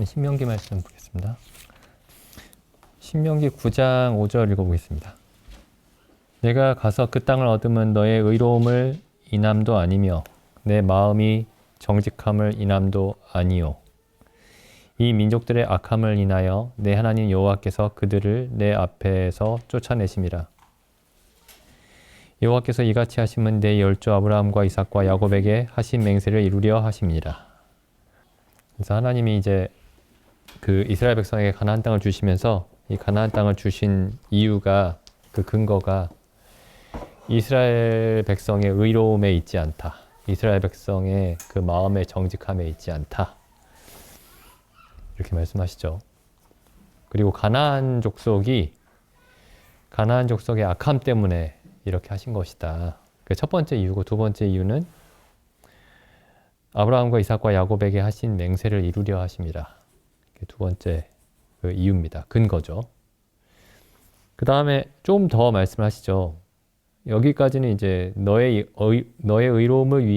신명기 말씀 보겠습니다. 신명기 9장 5절 읽어보겠습니다. 내가 가서 그 땅을 얻으면 너의 의로움을 인함도 아니며 내 마음이 정직함을 인함도 아니요. 이 민족들의 악함을 인하여 내 하나님 여호와께서 그들을 내 앞에서 쫓아내심이라. 여호와께서 이같이 하시면 내 열조 아브라함과 이삭과 야곱에게 하신 맹세를 이루려 하심이라. 그래서 하나님이 이제 그 이스라엘 백성에게 가나안 땅을 주시면서 이 가나안 땅을 주신 이유가, 그 근거가 이스라엘 백성의 의로움에 있지 않다. 이스라엘 백성의 그 마음의 정직함에 있지 않다. 이렇게 말씀하시죠. 그리고 가나안 족속의 악함 때문에 이렇게 하신 것이다. 그 첫 번째 이유고, 두 번째 이유는 아브라함과 이삭과 야곱에게 하신 맹세를 이루려 하심이라. 두 번째 그 이유입니다. 근거죠. 그 다음에 좀 더 말씀을 하시죠. 여기까지는 이제 너의 의로움을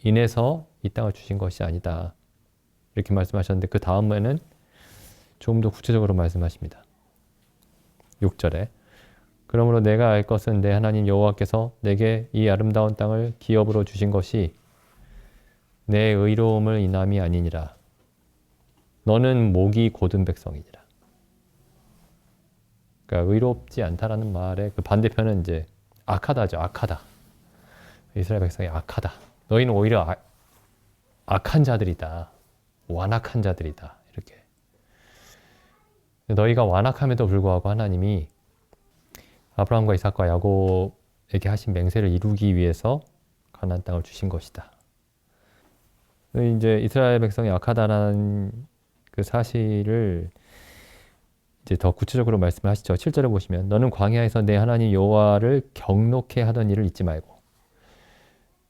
인해서 이 땅을 주신 것이 아니다. 이렇게 말씀하셨는데, 그 다음에는 좀 더 구체적으로 말씀하십니다. 6절에 그러므로 내가 알 것은 내 하나님 여호와께서 내게 이 아름다운 땅을 기업으로 주신 것이 내 의로움을 인함이 아니니라. 너는 목이 곧은 백성이니라. 그러니까 의롭지 않다라는 말의 그 반대편은 이제 악하다죠. 악하다. 이스라엘 백성이 악하다. 너희는 오히려 악한 자들이다. 완악한 자들이다. 이렇게. 너희가 완악함에도 불구하고 하나님이 아브라함과 이삭과 야곱에게 하신 맹세를 이루기 위해서 가나안 땅을 주신 것이다. 이제 이스라엘 백성이 악하다라는 그 사실을 이제 더 구체적으로 말씀하시죠. 7절에 보시면 너는 광야에서 내 하나님 여호와를 경노케 하던 일을 잊지 말고.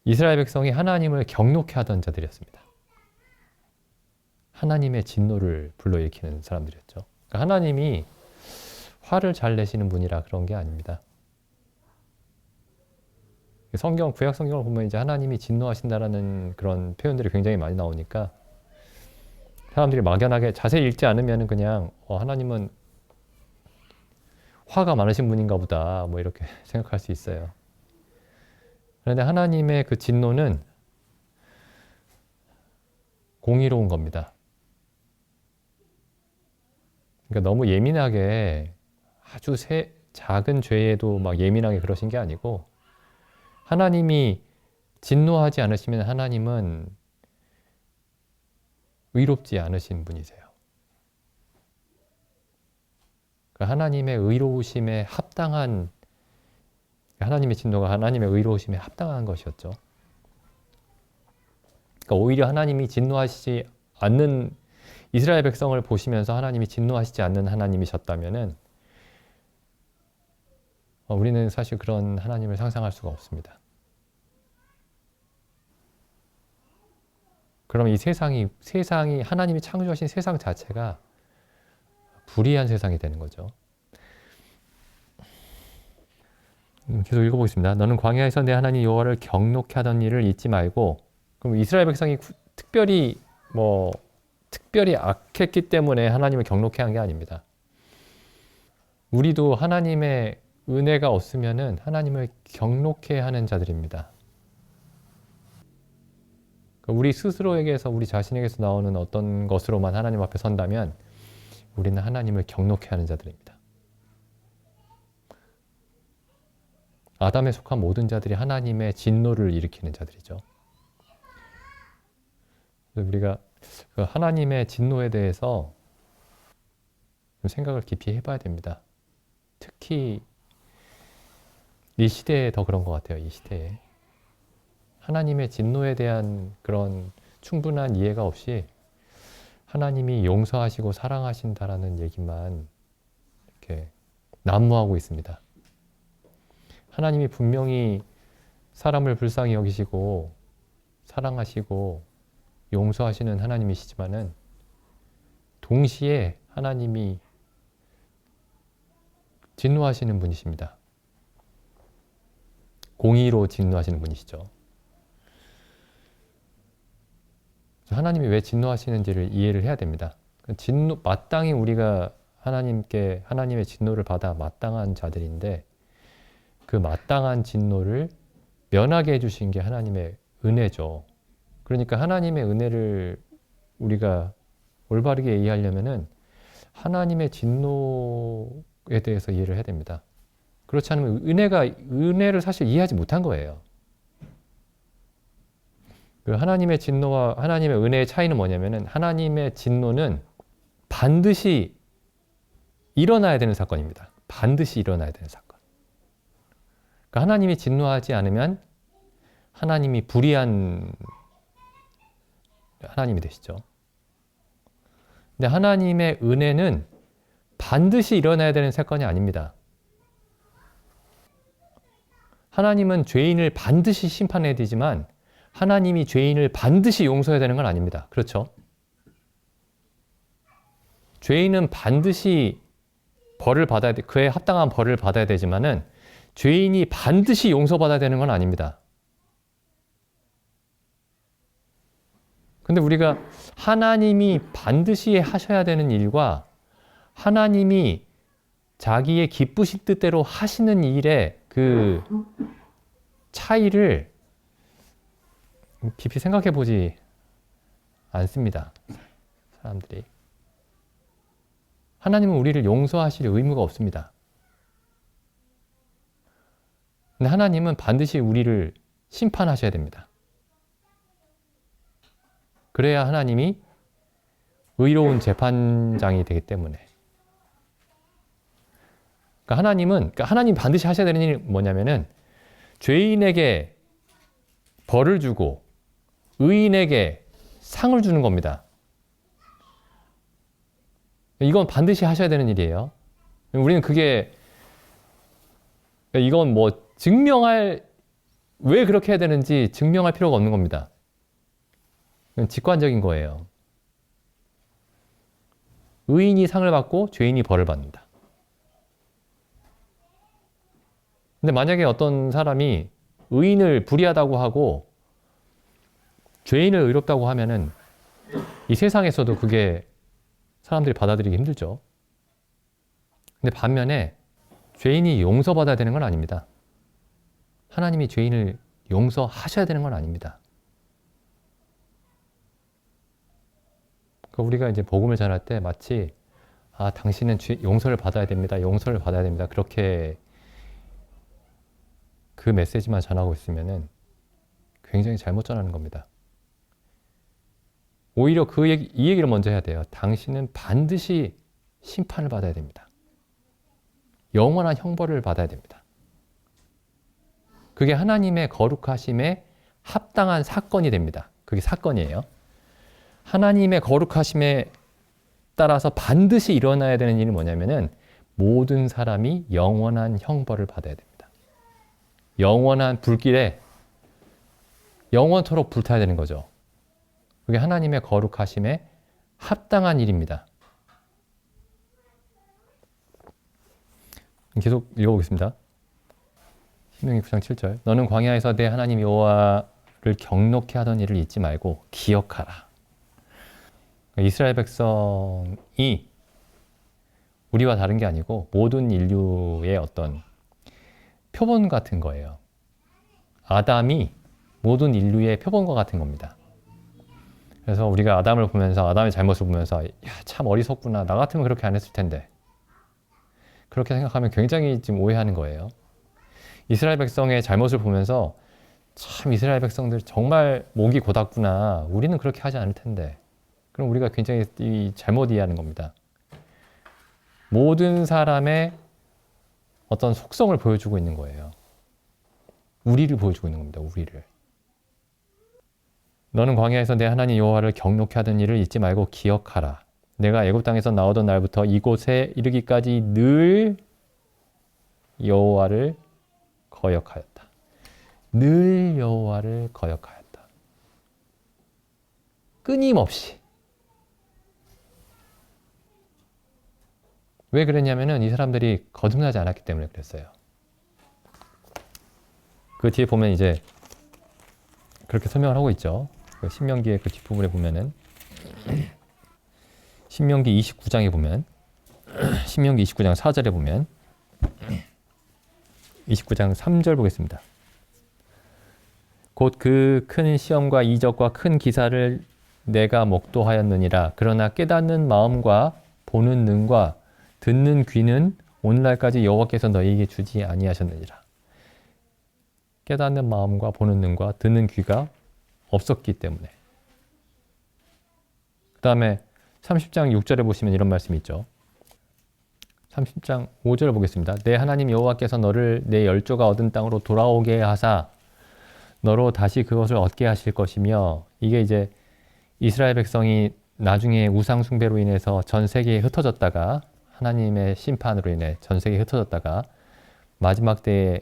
이스라엘 백성이 하나님을 경노케 하던 자들이었습니다. 하나님의 진노를 불러일으키는 사람들이었죠. 그러니까 하나님이 화를 잘 내시는 분이라 그런 게 아닙니다. 구약 성경을 보면 이제 하나님이 진노하신다라는 그런 표현들이 굉장히 많이 나오니까 사람들이 막연하게 자세히 읽지 않으면 그냥 하나님은 화가 많으신 분인가 보다 뭐 이렇게 생각할 수 있어요. 그런데 하나님의 그 진노는 공의로운 겁니다. 그러니까 너무 예민하게 아주 작은 죄에도 막 예민하게 그러신 게 아니고, 하나님이 진노하지 않으시면 하나님은 의롭지 않으신 분이세요. 그러니까 하나님의 의로우심에 합당한, 하나님의 진노가 하나님의 의로우심에 합당한 것이었죠. 그러니까 오히려 하나님이 진노하시지 않는 이스라엘 백성을 보시면서 하나님이 진노하시지 않는 하나님이셨다면은 우리는 사실 그런 하나님을 상상할 수가 없습니다. 그럼 이 세상이 하나님이 창조하신 세상 자체가 불의한 세상이 되는 거죠. 계속 읽어보겠습니다. 너는 광야에서 내 하나님 여호와를 경노케 하던 일을 잊지 말고. 그럼 이스라엘 백성이 특별히 악했기 때문에 하나님을 경노케 한 게 아닙니다. 우리도 하나님의 은혜가 없으면은 하나님을 경노케 하는 자들입니다. 우리 스스로에게서, 우리 자신에게서 나오는 어떤 것으로만 하나님 앞에 선다면 우리는 하나님을 경노케 하는 자들입니다. 아담에 속한 모든 자들이 하나님의 진노를 일으키는 자들이죠. 우리가 하나님의 진노에 대해서 생각을 깊이 해봐야 됩니다. 특히 이 시대에 더 그런 것 같아요. 이 시대에 하나님의 진노에 대한 그런 충분한 이해가 없이 하나님이 용서하시고 사랑하신다라는 얘기만 이렇게 난무하고 있습니다. 하나님이 분명히 사람을 불쌍히 여기시고 사랑하시고 용서하시는 하나님이시지만은 동시에 하나님이 진노하시는 분이십니다. 공의로 진노하시는 분이시죠. 하나님이 왜 진노하시는지를 이해를 해야 됩니다. 마땅히 우리가 하나님의 진노를 받아 마땅한 자들인데 그 마땅한 진노를 면하게 해주신 게 하나님의 은혜죠. 그러니까 하나님의 은혜를 우리가 올바르게 이해하려면은 하나님의 진노에 대해서 이해를 해야 됩니다. 그렇지 않으면 은혜를 사실 이해하지 못한 거예요. 그 하나님의 진노와 하나님의 은혜의 차이는 뭐냐면은 하나님의 진노는 반드시 일어나야 되는 사건입니다. 반드시 일어나야 되는 사건. 그러니까 하나님이 진노하지 않으면 하나님이 불의한 하나님이 되시죠. 근데 하나님의 은혜는 반드시 일어나야 되는 사건이 아닙니다. 하나님은 죄인을 반드시 심판해야 되지만 하나님이 죄인을 반드시 용서해야 되는 건 아닙니다. 그렇죠? 죄인은 반드시 그에 합당한 벌을 받아야 되지만은 죄인이 반드시 용서받아야 되는 건 아닙니다. 근데 우리가 하나님이 반드시 하셔야 되는 일과 하나님이 자기의 기쁘신 뜻대로 하시는 일의 그 차이를 깊이 생각해 보지 않습니다. 사람들이. 하나님은 우리를 용서하실 의무가 없습니다. 근데 하나님은 반드시 우리를 심판하셔야 됩니다. 그래야 하나님이 의로운 재판장이 되기 때문에. 그러니까 하나님 반드시 하셔야 되는 일이 뭐냐면은 죄인에게 벌을 주고 의인에게 상을 주는 겁니다. 이건 반드시 하셔야 되는 일이에요. 우리는 이건 왜 그렇게 해야 되는지 증명할 필요가 없는 겁니다. 직관적인 거예요. 의인이 상을 받고 죄인이 벌을 받는다. 근데 만약에 어떤 사람이 의인을 불의하다고 하고 죄인을 의롭다고 하면은 이 세상에서도 그게 사람들이 받아들이기 힘들죠. 근데 반면에 죄인이 용서받아야 되는 건 아닙니다. 하나님이 죄인을 용서하셔야 되는 건 아닙니다. 그러니까 우리가 이제 복음을 전할 때 마치 당신은 용서를 받아야 됩니다. 용서를 받아야 됩니다. 그렇게 그 메시지만 전하고 있으면은 굉장히 잘못 전하는 겁니다. 오히려 이 얘기를 먼저 해야 돼요. 당신은 반드시 심판을 받아야 됩니다. 영원한 형벌을 받아야 됩니다. 그게 하나님의 거룩하심에 합당한 사건이 됩니다. 그게 사건이에요. 하나님의 거룩하심에 따라서 반드시 일어나야 되는 일이 뭐냐면은 모든 사람이 영원한 형벌을 받아야 됩니다. 영원한 불길에 영원토록 불타야 되는 거죠. 그게 하나님의 거룩하심에 합당한 일입니다. 계속 읽어보겠습니다. 신명기 9장 7절. 너는 광야에서 내 하나님 여호와를 경노케 하던 일을 잊지 말고 기억하라. 이스라엘 백성이 우리와 다른 게 아니고 모든 인류의 어떤 표본 같은 거예요. 아담이 모든 인류의 표본과 같은 겁니다. 그래서 우리가 아담을 보면서 아담의 잘못을 보면서 참 어리석구나. 나 같으면 그렇게 안 했을 텐데. 그렇게 생각하면 굉장히 지금 오해하는 거예요. 이스라엘 백성의 잘못을 보면서 참 이스라엘 백성들 정말 목이 곧았구나. 우리는 그렇게 하지 않을 텐데. 그럼 우리가 굉장히 잘못 이해하는 겁니다. 모든 사람의 어떤 속성을 보여주고 있는 거예요. 우리를 보여주고 있는 겁니다. 우리를. 너는 광야에서 내 하나님 여호와를 경노케 하던 일을 잊지 말고 기억하라. 내가 애굽 땅에서 나오던 날부터 이곳에 이르기까지 늘 여호와를 거역하였다. 늘 여호와를 거역하였다. 끊임없이. 왜 그랬냐면은 이 사람들이 거듭나지 않았기 때문에 그랬어요. 그 뒤에 보면 이제 그렇게 설명을 하고 있죠. 그 신명기의 그 뒷부분에 보면은 신명기 29장에 보면 신명기 29장 4절에 보면 29장 3절 보겠습니다. 곧 그 큰 시험과 이적과 큰 기사를 내가 목도하였느니라. 그러나 깨닫는 마음과 보는 눈과 듣는 귀는 오늘날까지 여호와께서 너희에게 주지 아니하셨느니라. 깨닫는 마음과 보는 눈과 듣는 귀가 없었기 때문에. 그 다음에 30장 6절에 보시면 이런 말씀이 있죠. 30장 5절을 보겠습니다. 내 하나님 여호와께서 너를 내 열조가 얻은 땅으로 돌아오게 하사 너로 다시 그것을 얻게 하실 것이며, 이게 이제 이스라엘 백성이 나중에 우상 숭배로 인해서 전 세계에 흩어졌다가 하나님의 심판으로 인해 전 세계에 흩어졌다가 마지막 때에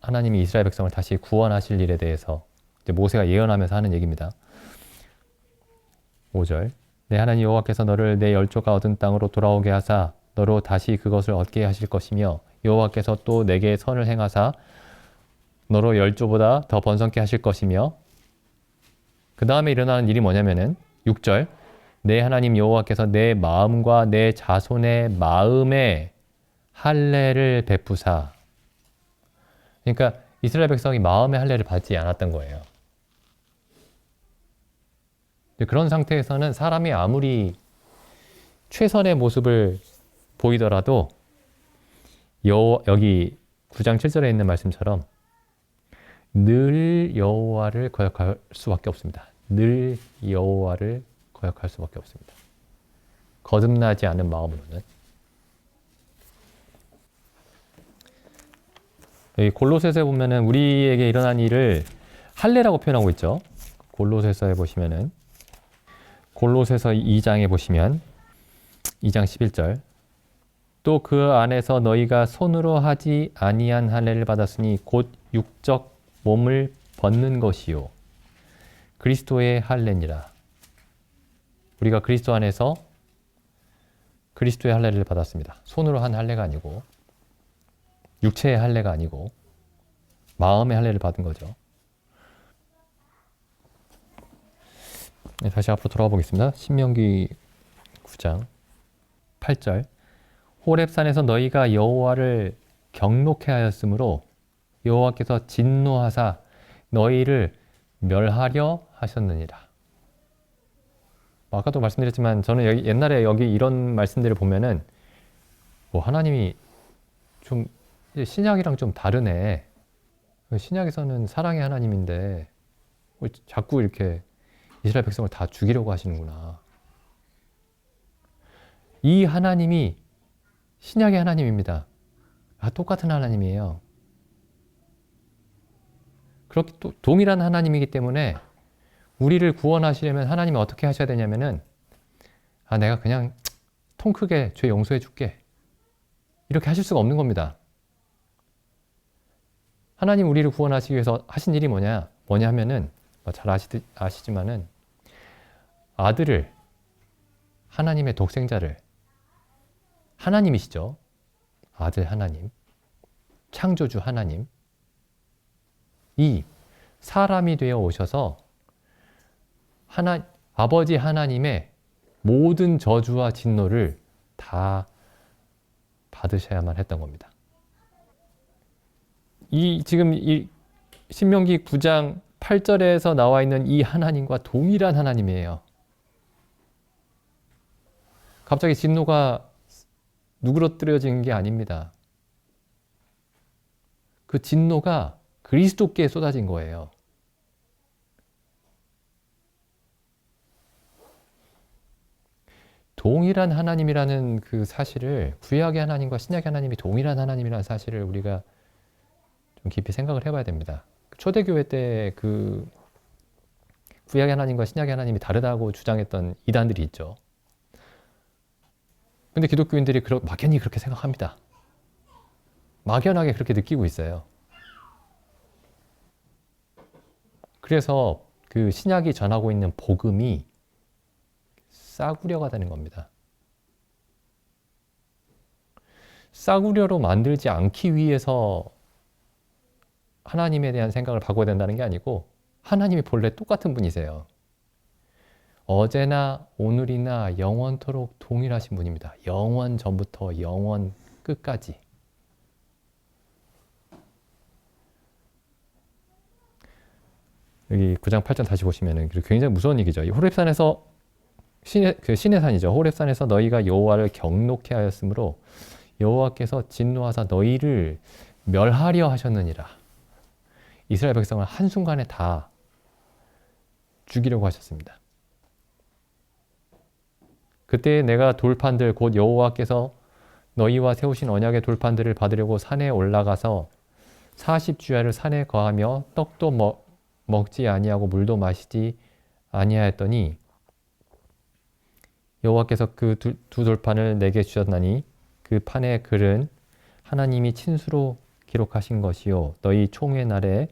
하나님이 이스라엘 백성을 다시 구원하실 일에 대해서 이제 모세가 예언하면서 하는 얘기입니다. 5절 내 하나님 여호와께서 너를 내 열조가 얻은 땅으로 돌아오게 하사 너로 다시 그것을 얻게 하실 것이며, 여호와께서 또 내게 선을 행하사 너로 열조보다 더 번성케 하실 것이며, 그 다음에 일어나는 일이 뭐냐면은 6절 내 하나님 여호와께서 내 마음과 내 자손의 마음에 할례를 베푸사. 그러니까 이스라엘 백성이 마음의 할례를 받지 않았던 거예요. 그런 상태에서는 사람이 아무리 최선의 모습을 보이더라도 여기 9장 7절에 있는 말씀처럼 늘 여호와를 거역할 수밖에 없습니다. 늘 여호와를 거역할 수밖에 없습니다. 거듭나지 않은 마음으로는. 여기 골로새서에 보면은 우리에게 일어난 일을 할례라고 표현하고 있죠. 골로새서에 보시면은 골로새서 2장에 보시면 2장 11절 또 그 안에서 너희가 손으로 하지 아니한 할례를 받았으니 곧 육적 몸을 벗는 것이요 그리스도의 할례니라. 우리가 그리스도 안에서 그리스도의 할례를 받았습니다. 손으로 한 할례가 아니고 육체의 할례가 아니고 마음의 할례를 받은 거죠. 네, 다시 앞으로 돌아가 보겠습니다. 신명기 9장 8절 호렙산에서 너희가 여호와를 경록해 하였으므로 여호와께서 진노하사 너희를 멸하려 하셨느니라. 아까도 말씀드렸지만 저는 옛날에 여기 이런 말씀들을 보면은 하나님이 좀 신약이랑 좀 다르네. 신약에서는 사랑의 하나님인데 자꾸 이렇게 이스라엘 백성을 다 죽이려고 하시는구나. 이 하나님이 신약의 하나님입니다. 똑같은 하나님이에요. 그렇게 또 동일한 하나님이기 때문에 우리를 구원하시려면 하나님이 어떻게 하셔야 되냐면은 내가 그냥 통 크게 죄 용서해 줄게. 이렇게 하실 수가 없는 겁니다. 하나님 우리를 구원하시기 위해서 하신 일이 뭐냐 하면은 잘 아시지만은 아들을 하나님의 독생자를 하나님이시죠. 아들 하나님, 창조주 하나님 이 사람이 되어 오셔서 아버지 하나님의 모든 저주와 진노를 다 받으셔야만 했던 겁니다. 지금 이 신명기 9장 8절에서 나와 있는 이 하나님과 동일한 하나님이에요. 갑자기 진노가 누그러뜨려진 게 아닙니다. 그 진노가 그리스도께 쏟아진 거예요. 동일한 하나님이라는 그 사실을, 구약의 하나님과 신약의 하나님이 동일한 하나님이라는 사실을 우리가 좀 깊이 생각을 해봐야 됩니다. 초대교회 때 그 구약의 하나님과 신약의 하나님이 다르다고 주장했던 이단들이 있죠. 근데 기독교인들이 막연히 그렇게 생각합니다. 막연하게 그렇게 느끼고 있어요. 그래서 그 신약이 전하고 있는 복음이 싸구려가 되는 겁니다. 싸구려로 만들지 않기 위해서 하나님에 대한 생각을 바꿔야 된다는 게 아니고 하나님이 본래 똑같은 분이세요. 어제나 오늘이나 영원토록 동일하신 분입니다. 영원 전부터 영원 끝까지. 여기 9장 8절 다시 보시면은 굉장히 무서운 얘기죠. 이 호렙산에서 신의 산이죠. 호렙산에서 너희가 여호와를 경노케 하였으므로 여호와께서 진노하사 너희를 멸하려 하셨느니라. 이스라엘 백성을 한순간에 다 죽이려고 하셨습니다. 그때 내가 돌판들 곧 여호와께서 너희와 세우신 언약의 돌판들을 받으려고 산에 올라가서 40주야를 산에 거하며 떡도 먹지 아니하고 물도 마시지 아니하였더니 여호와께서 그 두 돌판을 내게 주셨나니 그 판의 글은 하나님이 친수로 기록하신 것이요 너희 총회 날에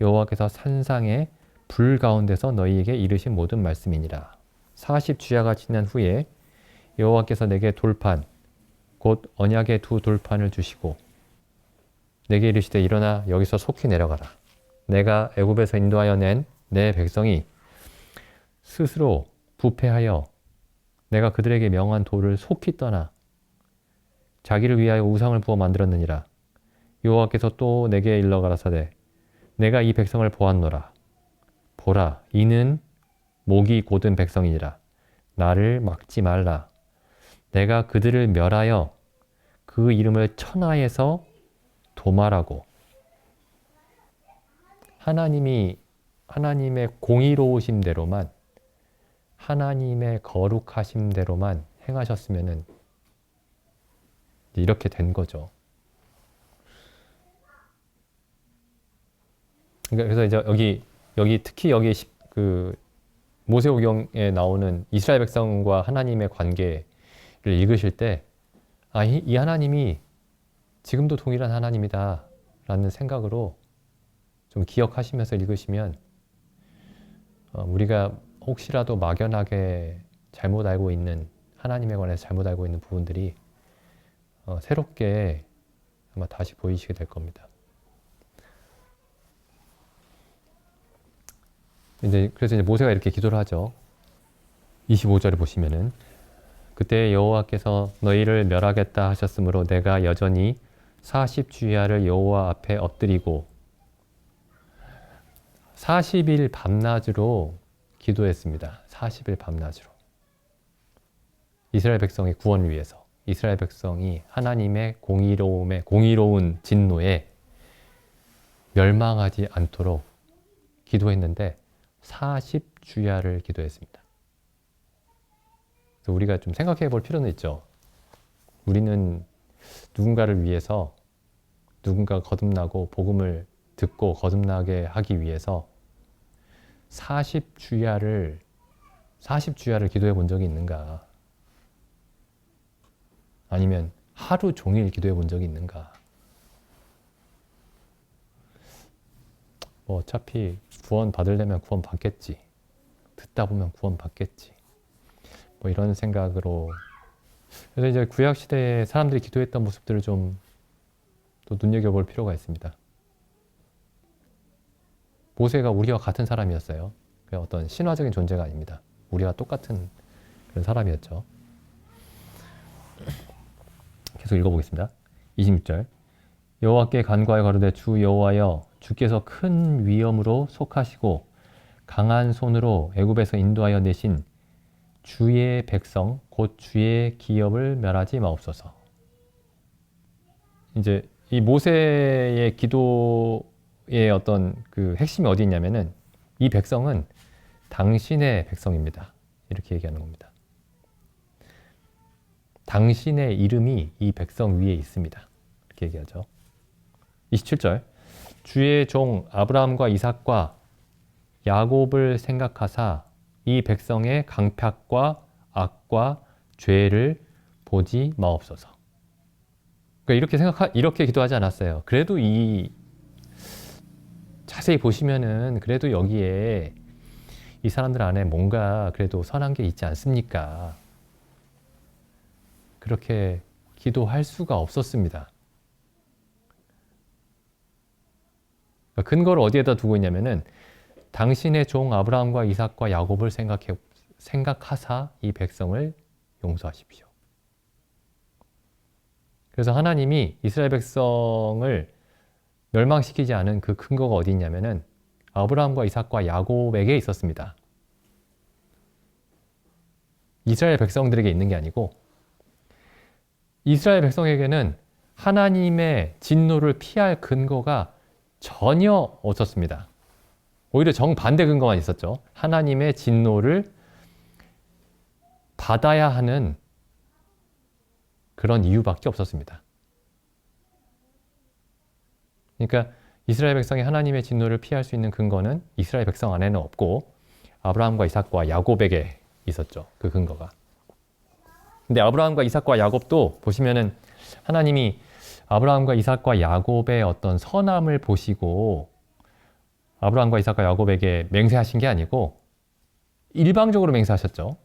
여호와께서 산상의 불 가운데서 너희에게 이르신 모든 말씀이니라. 40주야가 지난 후에 여호와께서 내게 돌판 곧 언약의 두 돌판을 주시고 내게 이르시되 일어나 여기서 속히 내려가라. 내가 애굽에서 인도하여 낸 내 백성이 스스로 부패하여 내가 그들에게 명한 도를 속히 떠나 자기를 위하여 우상을 부어 만들었느니라. 여호와께서 또 내게 일러 가라사대 내가 이 백성을 보았노라. 보라 이는 목이 곧은 백성이니라. 나를 막지 말라. 내가 그들을 멸하여 그 이름을 천하에서 도말하고. 하나님의 공의로우심대로만 하나님의 거룩하심대로만 행하셨으면은 이렇게 된 거죠. 그래서 이제 여기 특히 여기 그 모세오경에 나오는 이스라엘 백성과 하나님의 관계를 읽으실 때 이 하나님이 지금도 동일한 하나님이다 라는 생각으로 좀 기억하시면서 읽으시면 우리가 혹시라도 막연하게 잘못 알고 있는 하나님에 관해서 잘못 알고 있는 부분들이 새롭게 아마 다시 보이시게 될 겁니다. 그래서 이제 모세가 이렇게 기도를 하죠. 25절을 보시면은 그때 여호와께서 너희를 멸하겠다 하셨으므로 내가 여전히 40주야를 여호와 앞에 엎드리고 40일 밤낮으로 기도했습니다. 40일 밤낮으로. 이스라엘 백성의 구원을 위해서. 이스라엘 백성이 하나님의 공의로운 진노에 멸망하지 않도록 기도했는데 40주야를 기도했습니다. 그래서 우리가 좀 생각해 볼 필요는 있죠. 우리는 누군가를 위해서 누군가 거듭나고 복음을 듣고 거듭나게 하기 위해서 40주야를 기도해 본 적이 있는가? 아니면 하루 종일 기도해 본 적이 있는가? 뭐 어차피 구원 받으려면 구원 받겠지. 듣다 보면 구원 받겠지. 뭐 이런 생각으로. 그래서 이제 구약 시대에 사람들이 기도했던 모습들을 좀 또 눈여겨볼 필요가 있습니다. 모세가 우리와 같은 사람이었어요. 어떤 신화적인 존재가 아닙니다. 우리와 똑같은 그런 사람이었죠. 계속 읽어보겠습니다. 26절 여호와께 간구하여 가로되 주 여호와여 주께서 큰 위엄으로 속하시고 강한 손으로 애굽에서 인도하여 내신 주의 백성 곧 주의 기업을 멸하지 마옵소서. 이제 이 모세의 기도의 어떤 그 핵심이 어디 있냐면은 이 백성은 당신의 백성입니다. 이렇게 얘기하는 겁니다. 당신의 이름이 이 백성 위에 있습니다. 이렇게 얘기하죠. 27절 주의 종 아브라함과 이삭과 야곱을 생각하사 이 백성의 강팍과 악과 죄를 보지 마옵소서. 그러니까 이렇게 기도하지 않았어요. 그래도 자세히 보시면은 그래도 여기에 이 사람들 안에 뭔가 그래도 선한 게 있지 않습니까? 그렇게 기도할 수가 없었습니다. 근거를 어디에다 두고 있냐면은 당신의 종 아브라함과 이삭과 야곱을 생각하사 이 백성을 용서하십시오. 그래서 하나님이 이스라엘 백성을 멸망시키지 않은 그 근거가 어디 있냐면은 아브라함과 이삭과 야곱에게 있었습니다. 이스라엘 백성들에게 있는 게 아니고 이스라엘 백성에게는 하나님의 진노를 피할 근거가 전혀 없었습니다. 오히려 정반대 근거만 있었죠. 하나님의 진노를 받아야 하는 그런 이유밖에 없었습니다. 그러니까 이스라엘 백성이 하나님의 진노를 피할 수 있는 근거는 이스라엘 백성 안에는 없고 아브라함과 이삭과 야곱에게 있었죠. 그 근거가. 근데 아브라함과 이삭과 야곱도 보시면은 하나님이 아브라함과 이삭과 야곱의 어떤 선함을 보시고 아브라함과 이삭과 야곱에게 맹세하신 게 아니고 일방적으로 맹세하셨죠.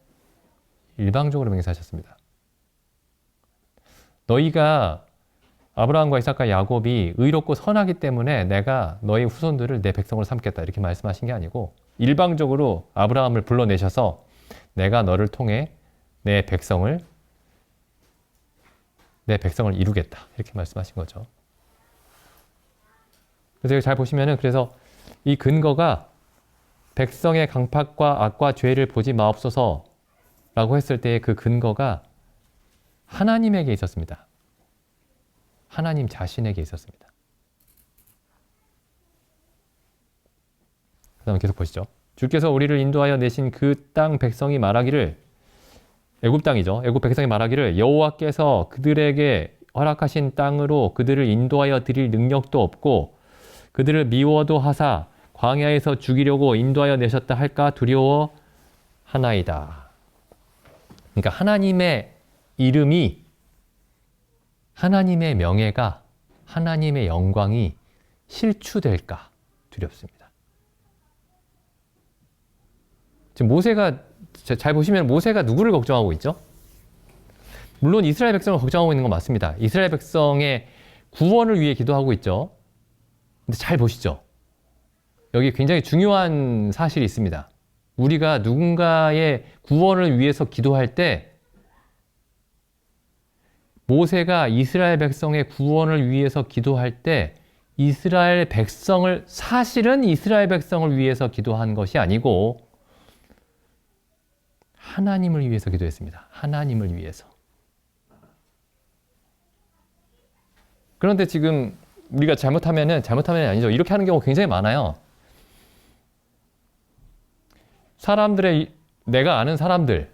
일방적으로 맹세하셨습니다. 너희가 아브라함과 이삭과 야곱이 의롭고 선하기 때문에 내가 너희 후손들을 내 백성으로 삼겠다 이렇게 말씀하신 게 아니고 일방적으로 아브라함을 불러내셔서 내가 너를 통해 내 백성을 이루겠다 이렇게 말씀하신 거죠. 그래서 여기 잘 보시면은 그래서 이 근거가 백성의 강팍과 악과 죄를 보지 마옵소서 라고 했을 때의 그 근거가 하나님에게 있었습니다. 하나님 자신에게 있었습니다. 그 다음에 계속 보시죠. 주께서 우리를 인도하여 내신 그 땅 백성이 말하기를 애굽 땅이죠. 애굽 백성이 말하기를 여호와께서 그들에게 허락하신 땅으로 그들을 인도하여 드릴 능력도 없고 그들을 미워도 하사 광야에서 죽이려고 인도하여 내셨다 할까 두려워하나이다. 그러니까 하나님의 이름이 하나님의 명예가 하나님의 영광이 실추될까 두렵습니다. 지금 모세가 잘 보시면 모세가 누구를 걱정하고 있죠? 물론 이스라엘 백성을 걱정하고 있는 건 맞습니다. 이스라엘 백성의 구원을 위해 기도하고 있죠. 근데 잘 보시죠. 여기 굉장히 중요한 사실이 있습니다. 우리가 누군가의 구원을 위해서 기도할 때 모세가 이스라엘 백성의 구원을 위해서 기도할 때 사실은 이스라엘 백성을 위해서 기도한 것이 아니고 하나님을 위해서 기도했습니다. 하나님을 위해서. 그런데 지금 우리가 잘못하면은 아니죠. 이렇게 하는 경우가 굉장히 많아요. 내가 아는 사람들,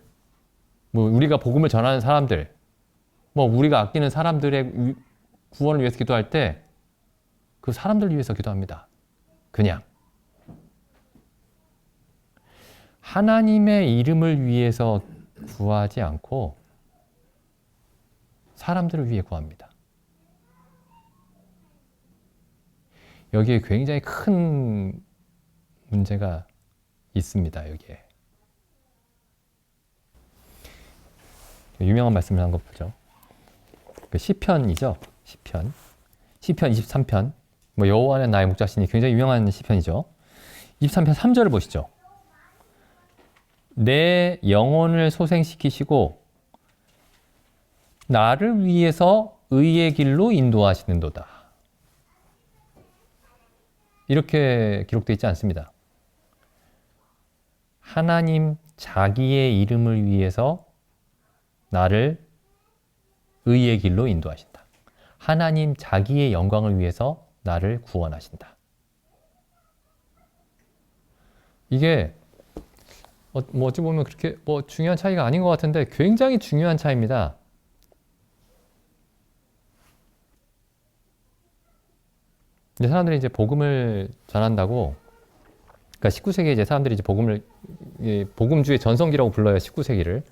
뭐 우리가 복음을 전하는 사람들, 뭐 우리가 아끼는 사람들의 구원을 위해서 기도할 때 그 사람들 위해서 기도합니다. 그냥. 하나님의 이름을 위해서 구하지 않고 사람들을 위해 구합니다. 여기에 굉장히 큰 문제가 있습니다. 여기에. 유명한 말씀을 한 거 보죠. 그 시편이죠. 시편 23편. 뭐 여호와는 나의 목자시니 굉장히 유명한 시편이죠. 23편 3절을 보시죠. 내 영혼을 소생시키시고 나를 위해서 의의 길로 인도하시는도다. 이렇게 기록되어 있지 않습니다. 하나님 자기의 이름을 위해서 나를 의의 길로 인도하신다. 하나님 자기의 영광을 위해서 나를 구원하신다. 이게 뭐 어찌 보면 그렇게 중요한 차이가 아닌 것 같은데 굉장히 중요한 차이입니다. 이제 사람들이 이제 복음을 전한다고, 그러니까 19세기에 이제 사람들이 이제 복음주의 전성기라고 불러요. 19세기를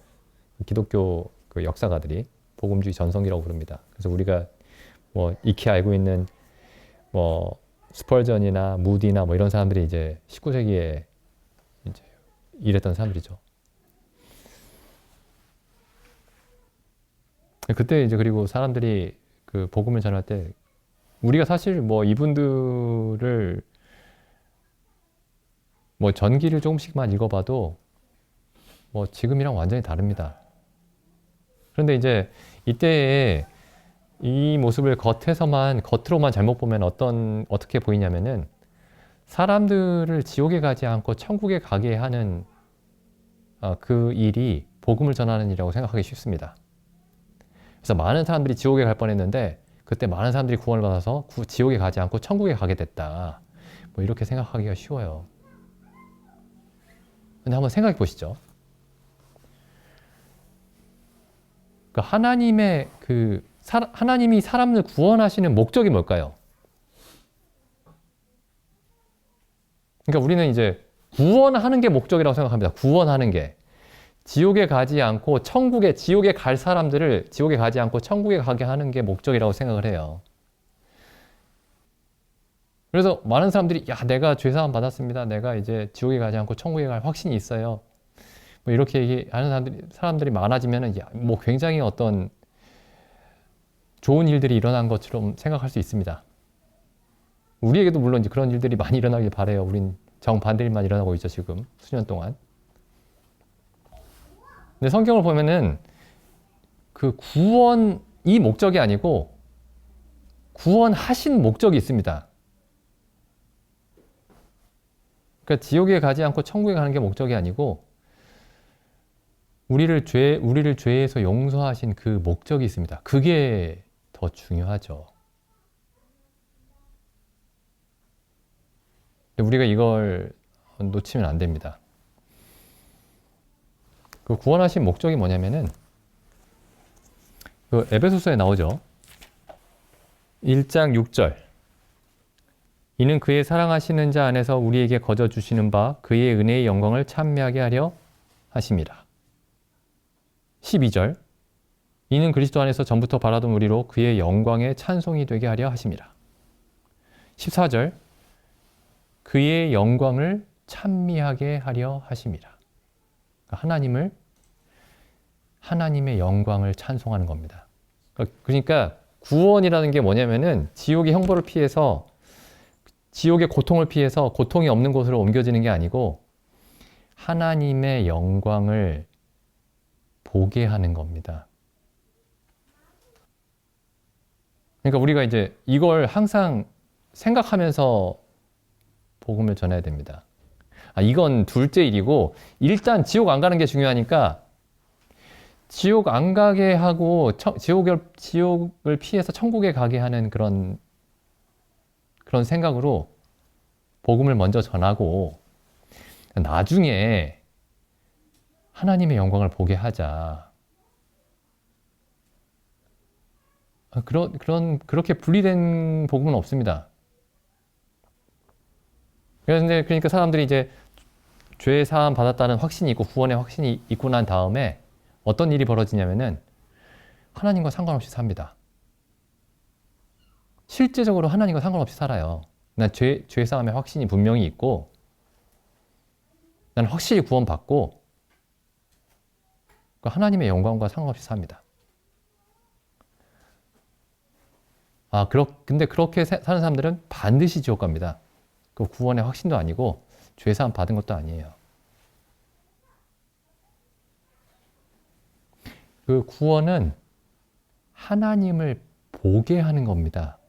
기독교 그 역사가들이 복음주의 전성기라고 부릅니다. 그래서 우리가 뭐 익히 알고 있는 뭐 스펄전이나 무디나 뭐 이런 사람들이 이제 19세기에 이제 일했던 사람들이죠. 그때 이제 그리고 사람들이 그 복음을 전할 때 우리가 사실 뭐 이분들을 뭐 전기를 조금씩만 읽어봐도 뭐 지금이랑 완전히 다릅니다. 그런데 이제 이때의 이 모습을 겉으로만 잘못 보면 어떻게 보이냐면은 사람들을 지옥에 가지 않고 천국에 가게 하는 그 일이 복음을 전하는 일이라고 생각하기 쉽습니다. 그래서 많은 사람들이 지옥에 갈 뻔했는데 그때 많은 사람들이 구원을 받아서 지옥에 가지 않고 천국에 가게 됐다. 뭐 이렇게 생각하기가 쉬워요. 근데 한번 생각해 보시죠. 하나님의 하나님이 사람을 구원하시는 목적이 뭘까요? 그러니까 우리는 이제 구원하는 게 목적이라고 생각합니다. 구원하는 게. 지옥에 가지 않고 지옥에 갈 사람들을 지옥에 가지 않고 천국에 가게 하는 게 목적이라고 생각을 해요. 그래서 많은 사람들이 내가 죄사함 받았습니다. 내가 이제 지옥에 가지 않고 천국에 갈 확신이 있어요. 뭐 이렇게 얘기하는 사람들이 많아지면은 뭐 굉장히 어떤 좋은 일들이 일어난 것처럼 생각할 수 있습니다. 우리에게도 물론 이제 그런 일들이 많이 일어나길 바래요. 우린 정반대 일만 일어나고 있죠, 지금 수년 동안. 근데 성경을 보면은 그 구원이 목적이 아니고 구원하신 목적이 있습니다. 그러니까 지옥에 가지 않고 천국에 가는 게 목적이 아니고 우리를 죄에서 용서하신 그 목적이 있습니다. 그게 더 중요하죠. 우리가 이걸 놓치면 안 됩니다. 그 구원하신 목적이 뭐냐면은 그 에베소서에 나오죠. 1장 6절. 이는 그의 사랑하시는 자 안에서 우리에게 거저 주시는 바 그의 은혜의 영광을 찬미하게 하려 하심이라. 12절. 이는 그리스도 안에서 전부터 바라던 우리로 그의 영광의 찬송이 되게 하려 하심이라. 14절. 그의 영광을 찬미하게 하려 하심이라. 하나님의 영광을 찬송하는 겁니다. 그러니까 구원이라는 게 뭐냐면은 지옥의 형벌을 피해서 지옥의 고통을 피해서 고통이 없는 곳으로 옮겨지는 게 아니고 하나님의 영광을 보게 하는 겁니다. 그러니까 우리가 이제 이걸 항상 생각하면서 복음을 전해야 됩니다. 이건 둘째 일이고 일단 지옥 안 가는 게 중요하니까 지옥 안 가게 하고 지옥을 피해서 천국에 가게 하는 그런 생각으로 복음을 먼저 전하고 나중에 하나님의 영광을 보게 하자. 그렇게 분리된 복음은 없습니다. 그러니까 사람들이 이제 죄 사함 받았다는 확신이 있고 구원의 확신이 있고 난 다음에 어떤 일이 벌어지냐면은 하나님과 상관없이 삽니다. 실제적으로 하나님과 상관없이 살아요. 난 죄 사함의 확신이 분명히 있고 난 확실히 구원받고 하나님의 영광과 상관없이 삽니다. 근데 그렇게 사는 사람들은 반드시 지옥 갑니다. 그 구원의 확신도 아니고 죄사함 받은 것도 아니에요. 그 구원은 하나님을 보게 하는 겁니다.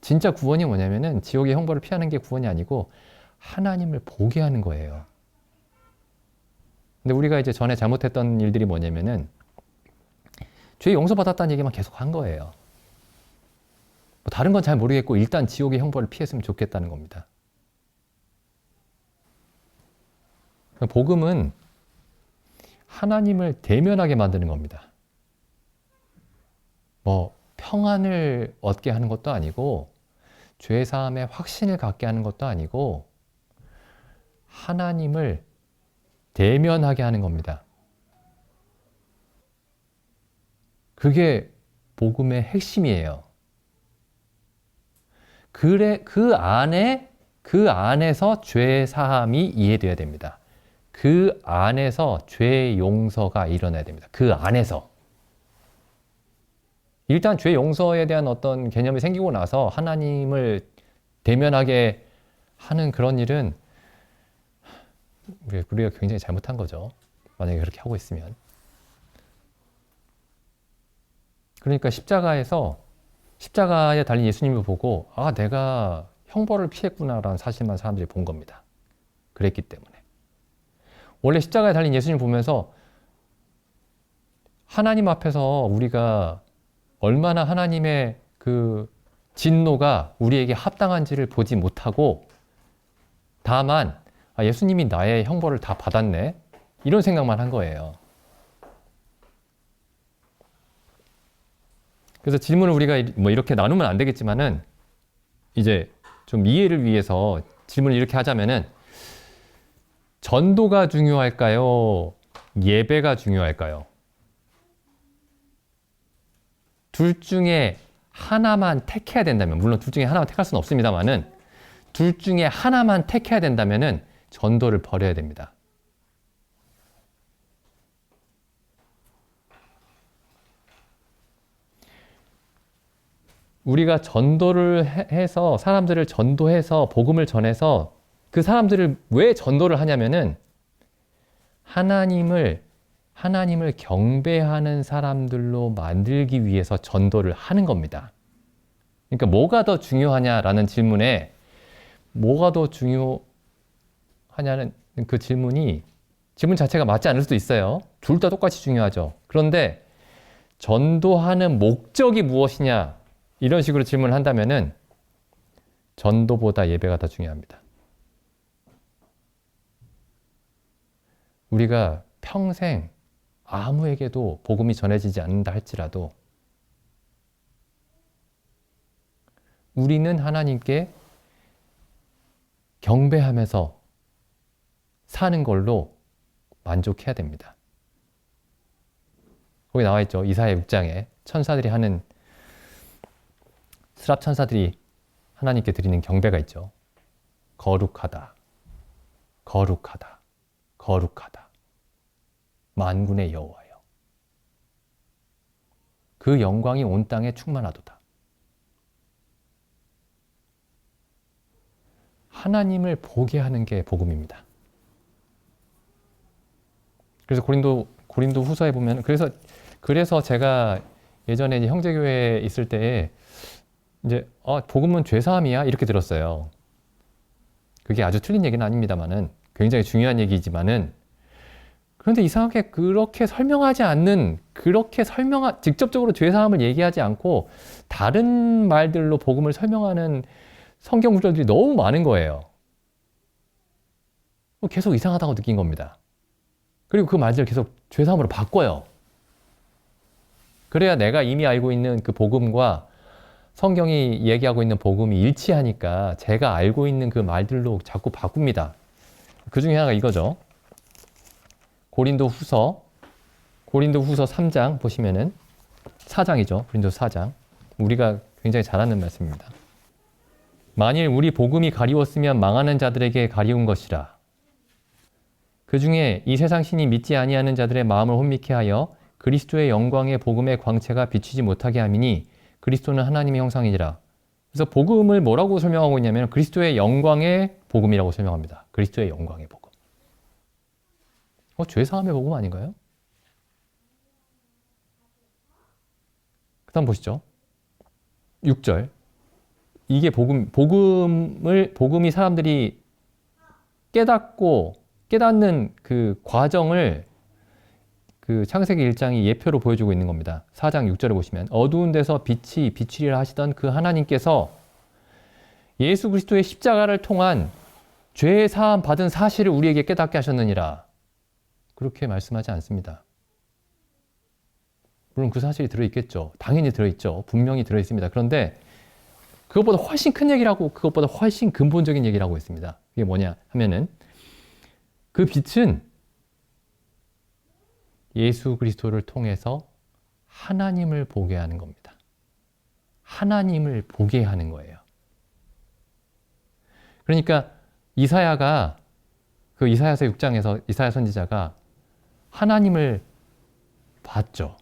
진짜 구원이 뭐냐면은 지옥의 형벌을 피하는 게 구원이 아니고 하나님을 보게 하는 거예요. 근데 우리가 이제 전에 잘못했던 일들이 뭐냐면은 죄 용서받았다는 얘기만 계속 한 거예요. 다른 건 잘 모르겠고 일단 지옥의 형벌을 피했으면 좋겠다는 겁니다. 복음은 하나님을 대면하게 만드는 겁니다. 평안을 얻게 하는 것도 아니고 죄사함의 확신을 갖게 하는 것도 아니고 하나님을 대면하게 하는 겁니다. 그게 복음의 핵심이에요. 그 안에서 죄 사함이 이해되어야 됩니다. 그 안에서 죄 용서가 일어나야 됩니다. 그 안에서. 일단 죄 용서에 대한 어떤 개념이 생기고 나서 하나님을 대면하게 하는 그런 일은 우리가 굉장히 잘못한 거죠. 만약에 그렇게 하고 있으면. 그러니까 십자가에 달린 예수님을 보고 아, 내가 형벌을 피했구나라는 사실만 사람들이 본 겁니다. 그랬기 때문에. 원래 십자가에 달린 예수님을 보면서 하나님 앞에서 우리가 얼마나 하나님의 그 진노가 우리에게 합당한지를 보지 못하고 다만 아, 예수님이 나의 형벌을 다 받았네 이런 생각만 한 거예요. 그래서 질문을 우리가 뭐 이렇게 나누면 안 되겠지만은 이제 좀 이해를 위해서 질문을 이렇게 하자면은 전도가 중요할까요? 예배가 중요할까요? 둘 중에 하나만 택해야 된다면, 물론 둘 중에 하나만 택할 수는 없습니다만은 둘 중에 하나만 택해야 된다면은 전도를 버려야 됩니다. 우리가 전도를 해서 사람들을 전도해서 복음을 전해서 그 사람들을 왜 전도를 하냐면은 하나님을 경배하는 사람들로 만들기 위해서 전도를 하는 겁니다. 그러니까 뭐가 더 중요하냐라는 질문에 뭐가 더 중요하냐는 그 질문 자체가 맞지 않을 수도 있어요. 둘 다 똑같이 중요하죠. 그런데 전도하는 목적이 무엇이냐 이런 식으로 질문을 한다면은 전도보다 예배가 더 중요합니다. 우리가 평생 아무에게도 복음이 전해지지 않는다 할지라도 우리는 하나님께 경배하면서 사는 걸로 만족해야 됩니다. 거기 나와 있죠. 이사야 6장에 천사들이 하는 스랍 천사들이 하나님께 드리는 경배가 있죠. 거룩하다. 거룩하다. 거룩하다. 만군의 여호와여. 그 영광이 온 땅에 충만하도다. 하나님을 보게 하는 게 복음입니다. 그래서 고린도 후서에 보면 그래서 제가 예전에 이제 형제교회에 있을 때에 이제 복음은 죄사함이야 이렇게 들었어요. 그게 아주 틀린 얘기는 아닙니다만은 굉장히 중요한 얘기지만은 그런데 이상하게 그렇게 직접적으로 죄사함을 얘기하지 않고 다른 말들로 복음을 설명하는 성경 구절들이 너무 많은 거예요. 계속 이상하다고 느낀 겁니다. 그리고 그 말들을 계속 죄사함으로 바꿔요. 그래야 내가 이미 알고 있는 그 복음과 성경이 얘기하고 있는 복음이 일치하니까 제가 알고 있는 그 말들로 자꾸 바꿉니다. 그 중에 하나가 이거죠. 고린도 후서 3장 보시면은 4장이죠. 고린도 4장. 우리가 굉장히 잘 아는 말씀입니다. 만일 우리 복음이 가리웠으면 망하는 자들에게 가리운 것이라. 그 중에 이 세상 신이 믿지 아니하는 자들의 마음을 혼미케 하여 그리스도의 영광의 복음의 광채가 비치지 못하게 함이니 그리스도는 하나님의 형상이니라. 그래서 복음을 뭐라고 설명하고 있냐면 그리스도의 영광의 복음이라고 설명합니다. 그리스도의 영광의 복음. 죄사함의 복음 아닌가요? 그 다음 보시죠. 6절. 이게 복음이 사람들이 깨닫는 그 과정을 그 창세기 1장이 예표로 보여주고 있는 겁니다. 4장 6절에 보시면 어두운 데서 빛이 비추리라 하시던 그 하나님께서 예수 그리스도의 십자가를 통한 죄 사함 받은 사실을 우리에게 깨닫게 하셨느니라. 그렇게 말씀하지 않습니다. 물론 그 사실이 들어있겠죠. 당연히 들어있죠. 분명히 들어있습니다. 그런데 그것보다 훨씬 큰 얘기라고, 그것보다 훨씬 근본적인 얘기를 하고 있습니다. 그게 뭐냐 하면은 그 빛은 예수 그리스도를 통해서 하나님을 보게 하는 겁니다. 하나님을 보게 하는 거예요. 그러니까 이사야서 6장에서 이사야 선지자가 하나님을 봤죠.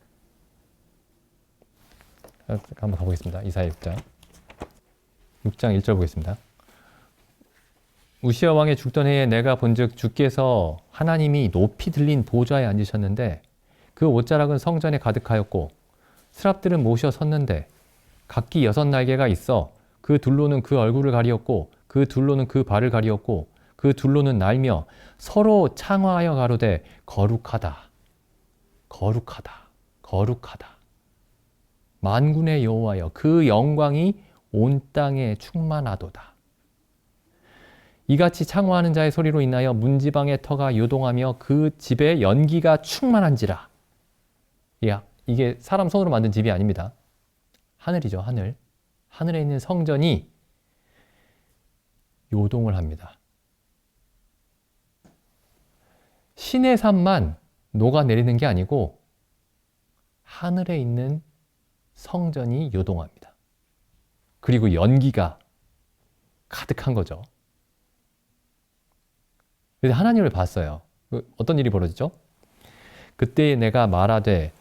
한번 가보겠습니다. 이사야 6장 1절 보겠습니다. 우시아 왕의 죽던 해에 내가 본즉 주께서 하나님이 높이 들린 보좌에 앉으셨는데 그 옷자락은 성전에 가득하였고 스랍들은 모셔 섰는데 각기 6날개가 있어 그 둘로는 그 얼굴을 가리었고 그 둘로는 그 발을 가리었고 그 둘로는 날며 서로 창화하여 가로되 거룩하다 거룩하다 거룩하다 만군의 여호와여 그 영광이 온 땅에 충만하도다. 이같이 창화하는 자의 소리로 인하여 문지방의 터가 요동하며 그 집에 연기가 충만한지라. 야, 이게 사람 손으로 만든 집이 아닙니다. 하늘이죠, 하늘. 하늘에 있는 성전이 요동을 합니다. 신의 산만 녹아내리는 게 아니고 하늘에 있는 성전이 요동합니다. 그리고 연기가 가득한 거죠. 그래서 하나님을 봤어요. 어떤 일이 벌어지죠? 그때 내가 말하되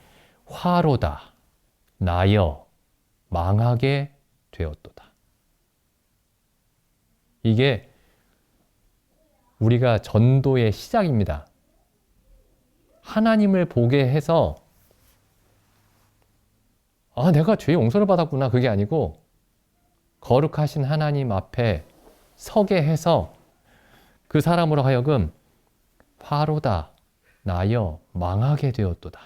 화로다 나여 망하게 되었도다. 이게 우리가 전도의 시작입니다. 하나님을 보게 해서 내가 죄의 용서를 받았구나 그게 아니고 거룩하신 하나님 앞에 서게 해서 그 사람으로 하여금 화로다 나여 망하게 되었도다.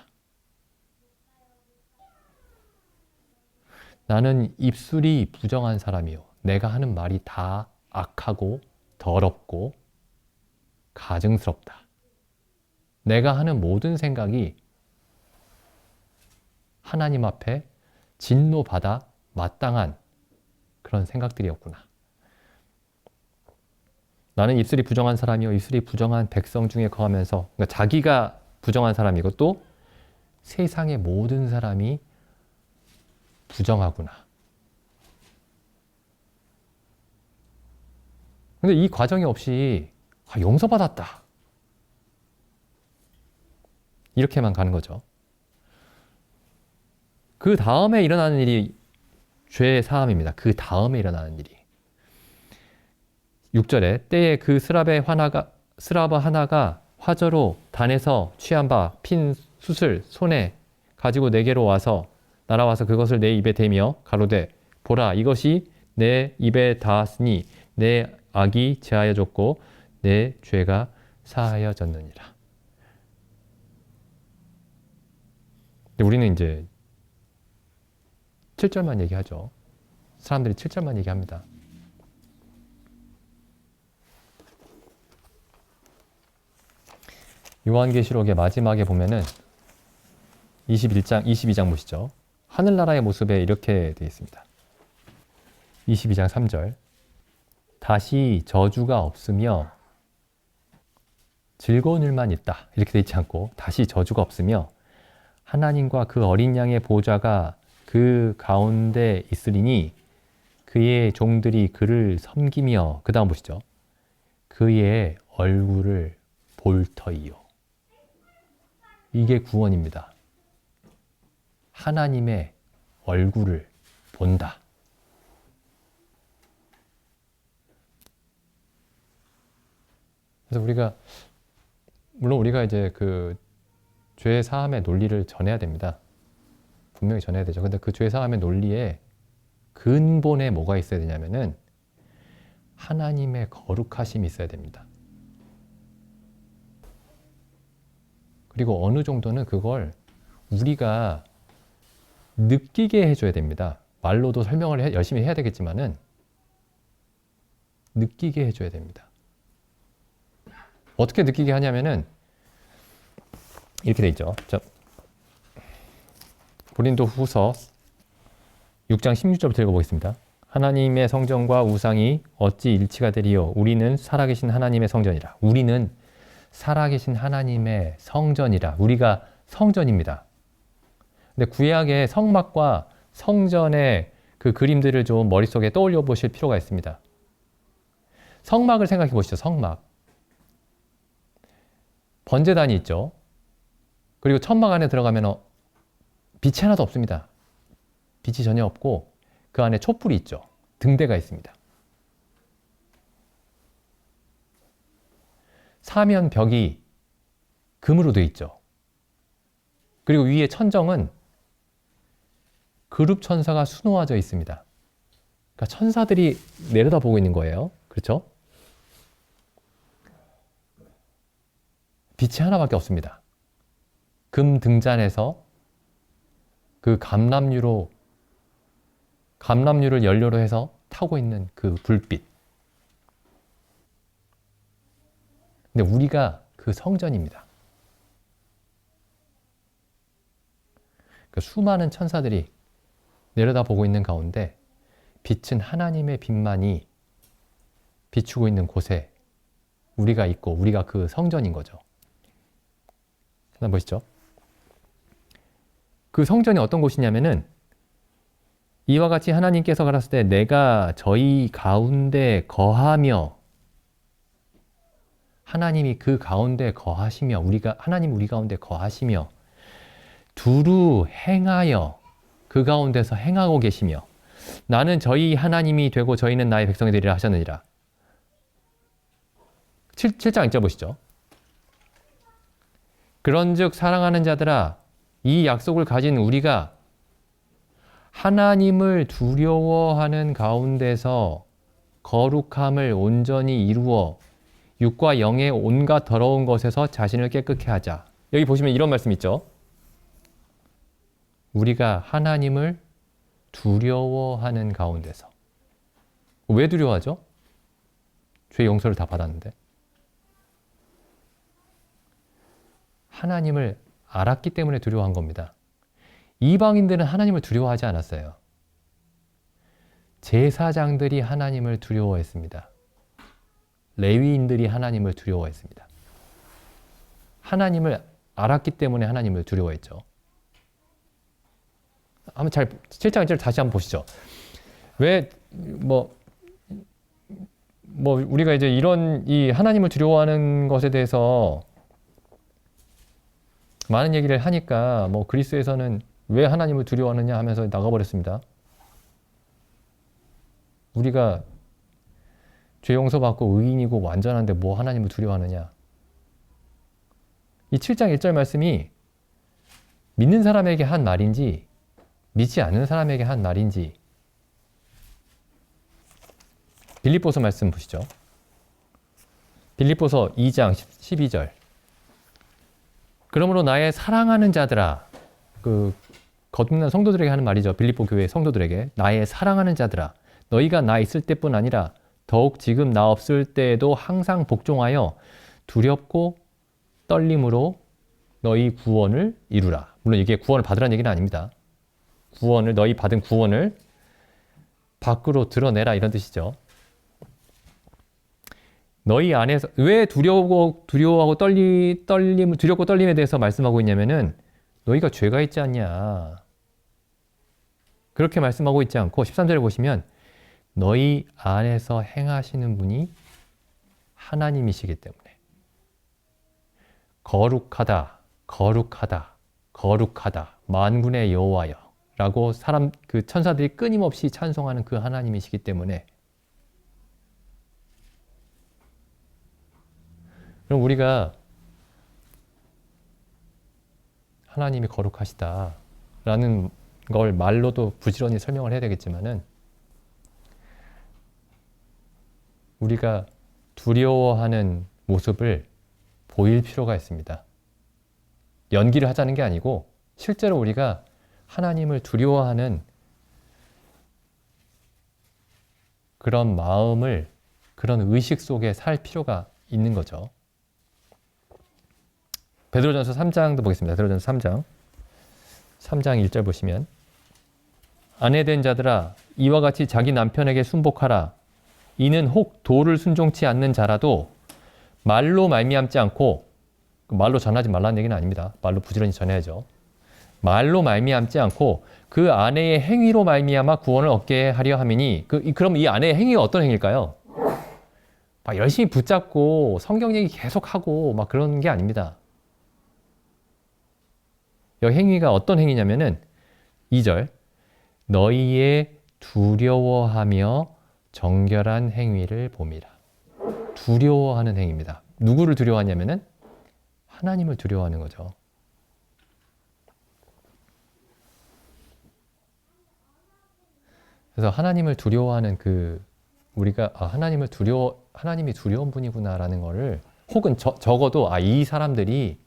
나는 입술이 부정한 사람이요 내가 하는 말이 다 악하고 더럽고 가증스럽다. 내가 하는 모든 생각이 하나님 앞에 진노받아 마땅한 그런 생각들이었구나. 나는 입술이 부정한 사람이요 입술이 부정한 백성 중에 거하면서 그러니까 자기가 부정한 사람이고 또 세상의 모든 사람이 부정하구나. 근데 이 과정이 없이 용서받았다. 이렇게만 가는 거죠. 그 다음에 일어나는 일이 죄 사함입니다. 그 다음에 일어나는 일이. 6절에 때에 그 스랍 하나가 화저로 단에서 취한 바 핀 숯을 손에 가지고 내게로 와서 날아와서 그것을 내 입에 대며 가로되 보라 이것이 내 입에 닿았으니 내 악이 제하여졌고 내 죄가 사하여졌느니라. 근데 우리는 이제 7절만 얘기하죠. 사람들이 7절만 얘기합니다. 요한계시록의 마지막에 보면은 22장 보시죠. 하늘나라의 모습에 이렇게 되어 있습니다. 22장 3절. 다시 저주가 없으며 즐거운 일만 있다. 이렇게 되어 있지 않고 다시 저주가 없으며 하나님과 그 어린 양의 보좌가 그 가운데 있으리니 그의 종들이 그를 섬기며 그 다음 보시죠. 그의 얼굴을 볼 터이요. 이게 구원입니다. 하나님의 얼굴을 본다. 그래서 물론 우리가 이제 그 죄 사함의 논리를 전해야 됩니다. 분명히 전해야 되죠. 근데 그 죄 사함의 논리에 근본에 뭐가 있어야 되냐면은 하나님의 거룩하심이 있어야 됩니다. 그리고 어느 정도는 그걸 우리가 느끼게 해줘야 됩니다. 말로도 설명을 열심히 해야 되겠지만은 느끼게 해줘야 됩니다. 어떻게 느끼게 하냐면은 이렇게 돼 있죠. 고린도 후서 6장 16절부터 읽어보겠습니다. 하나님의 성전과 우상이 어찌 일치가 되리요? 우리는 살아계신 하나님의 성전이라. 우리는 살아계신 하나님의 성전이라. 우리가 성전입니다. 근데 구약의 성막과 성전의 그 그림들을 좀 머릿속에 떠올려 보실 필요가 있습니다. 성막을 생각해 보시죠. 성막. 번제단이 있죠. 그리고 천막 안에 들어가면 빛이 하나도 없습니다. 빛이 전혀 없고 그 안에 촛불이 있죠. 등대가 있습니다. 사면 벽이 금으로 되어 있죠. 그리고 위에 천정은 그룹 천사가 수놓아져 있습니다. 그러니까 천사들이 내려다보고 있는 거예요. 그렇죠? 빛이 하나밖에 없습니다. 금 등잔에서 그 감람유를 연료로 해서 타고 있는 그 불빛. 근데 우리가 그 성전입니다. 그 수많은 천사들이 내려다보고 있는 가운데 빛은 하나님의 빛만이 비추고 있는 곳에 우리가 있고 우리가 그 성전인 거죠. 하나 보시죠. 그 성전이 어떤 곳이냐면은 이와 같이 하나님께서 가라사대 때 내가 저희 가운데 거하며 하나님이 그 가운데 거하시며 하나님 우리 가운데 거하시며 두루 행하여 그 가운데서 행하고 계시며 나는 저희 하나님이 되고 저희는 나의 백성이 되리라 하셨느니라. 7장 1절 보시죠. 그런즉 사랑하는 자들아 이 약속을 가진 우리가 하나님을 두려워하는 가운데서 거룩함을 온전히 이루어 육과 영의 온갖 더러운 것에서 자신을 깨끗게 하자. 여기 보시면 이런 말씀 있죠. 우리가 하나님을 두려워하는 가운데서. 왜 두려워하죠? 죄 용서를 다 받았는데. 하나님을 알았기 때문에 두려워한 겁니다. 이방인들은 하나님을 두려워하지 않았어요. 제사장들이 하나님을 두려워했습니다. 레위인들이 하나님을 두려워했습니다. 하나님을 알았기 때문에 하나님을 두려워했죠. 한번 7장 1절 다시 한번 보시죠. 왜 우리가 이제 이 하나님을 두려워하는 것에 대해서 많은 얘기를 하니까 그리스에서는 왜 하나님을 두려워하느냐 하면서 나가버렸습니다. 우리가 죄 용서받고 의인이고 완전한데 뭐 하나님을 두려워하느냐. 이 7장 1절 말씀이 믿는 사람에게 한 말인지 믿지 않는 사람에게 한 말인지 빌립보서 말씀 보시죠. 빌립보서 2장 12절. 그러므로 나의 사랑하는 자들아, 거듭난 성도들에게 하는 말이죠. 빌립보 교회 성도들에게. 나의 사랑하는 자들아, 너희가 나 있을 때뿐 아니라 더욱 지금 나 없을 때에도 항상 복종하여 두렵고 떨림으로 너희 구원을 이루라. 물론 이게 구원을 받으라는 얘기는 아닙니다. 너희 받은 구원을 밖으로 드러내라 이런 뜻이죠. 너희 안에서 왜 두렵고 떨림에 대해서 말씀하고 있냐면은 너희가 죄가 있지 않냐. 그렇게 말씀하고 있지 않고 13절에 보시면 너희 안에서 행하시는 분이 하나님이시기 때문에 거룩하다, 거룩하다, 거룩하다 만군의 여호와여 라고 천사들이 끊임없이 찬송하는 그 하나님이시기 때문에 그럼 우리가 하나님이 거룩하시다 라는 걸 말로도 부지런히 설명을 해야 되겠지만은 우리가 두려워하는 모습을 보일 필요가 있습니다. 연기를 하자는 게 아니고 실제로 우리가 하나님을 두려워하는 그런 마음을, 그런 의식 속에 살 필요가 있는 거죠. 베드로전서 3장도 보겠습니다. 베드로전서 3장 1절 보시면 아내된 자들아 이와 같이 자기 남편에게 순복하라. 이는 혹 도를 순종치 않는 자라도 말로 말미암지 않고, 말로 전하지 말라는 얘기는 아닙니다. 말로 부지런히 전해야죠. 말로 말미암지 않고 그 아내의 행위로 말미암아 구원을 얻게 하려 함이니 그럼 이 아내의 행위가 어떤 행위일까요? 막 열심히 붙잡고 성경 얘기 계속하고 막 그런 게 아닙니다. 이 행위가 어떤 행위냐면은 2절 너희의 두려워하며 정결한 행위를 봄이라. 두려워하는 행위입니다. 누구를 두려워하냐면은 하나님을 두려워하는 거죠. 그래서 하나님을 두려워하는 우리가 하나님이 두려운 분이구나라는 거를, 혹은 적어도 이 사람들이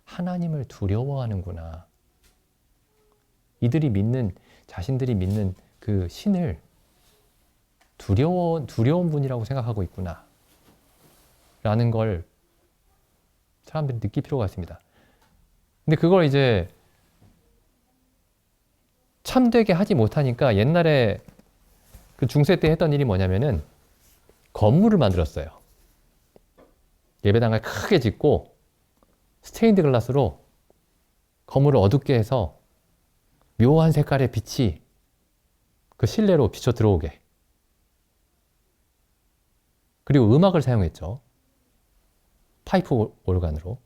하나님을 두려워하는구나. 자신들이 믿는 그 신을 두려운 분이라고 생각하고 있구나. 라는 걸 사람들이 느낄 필요가 있습니다. 근데 그걸 이제 참되게 하지 못하니까 옛날에 그 중세 때 했던 일이 뭐냐면은 건물을 만들었어요. 예배당을 크게 짓고 스테인드 글라스로 건물을 어둡게 해서 묘한 색깔의 빛이 그 실내로 비쳐 들어오게. 그리고 음악을 사용했죠. 파이프 오르간으로.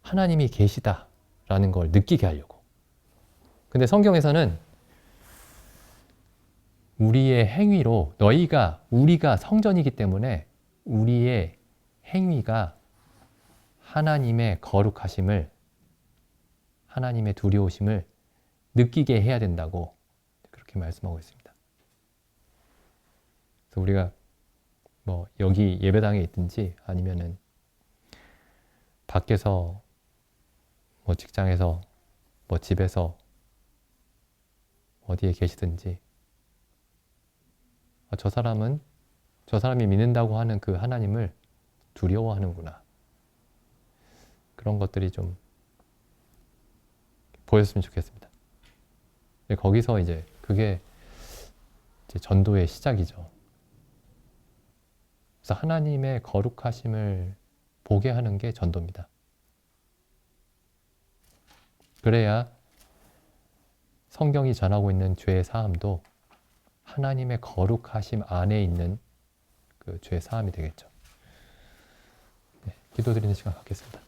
하나님이 계시다라는 걸 느끼게 하려고. 근데 성경에서는 우리의 행위로, 우리가 성전이기 때문에 우리의 행위가 하나님의 거룩하심을, 하나님의 두려우심을 느끼게 해야 된다고 그렇게 말씀하고 있습니다. 그래서 우리가 여기 예배당에 있든지 아니면은 밖에서 직장에서 집에서 어디에 계시든지 저 사람이 믿는다고 하는 그 하나님을 두려워하는구나. 그런 것들이 좀 보였으면 좋겠습니다. 거기서 그게 전도의 시작이죠. 그래서 하나님의 거룩하심을 보게 하는 게 전도입니다. 그래야 성경이 전하고 있는 죄의 사함도 하나님의 거룩하심 안에 있는 그 죄의 사함이 되겠죠. 네, 기도드리는 시간 갖겠습니다.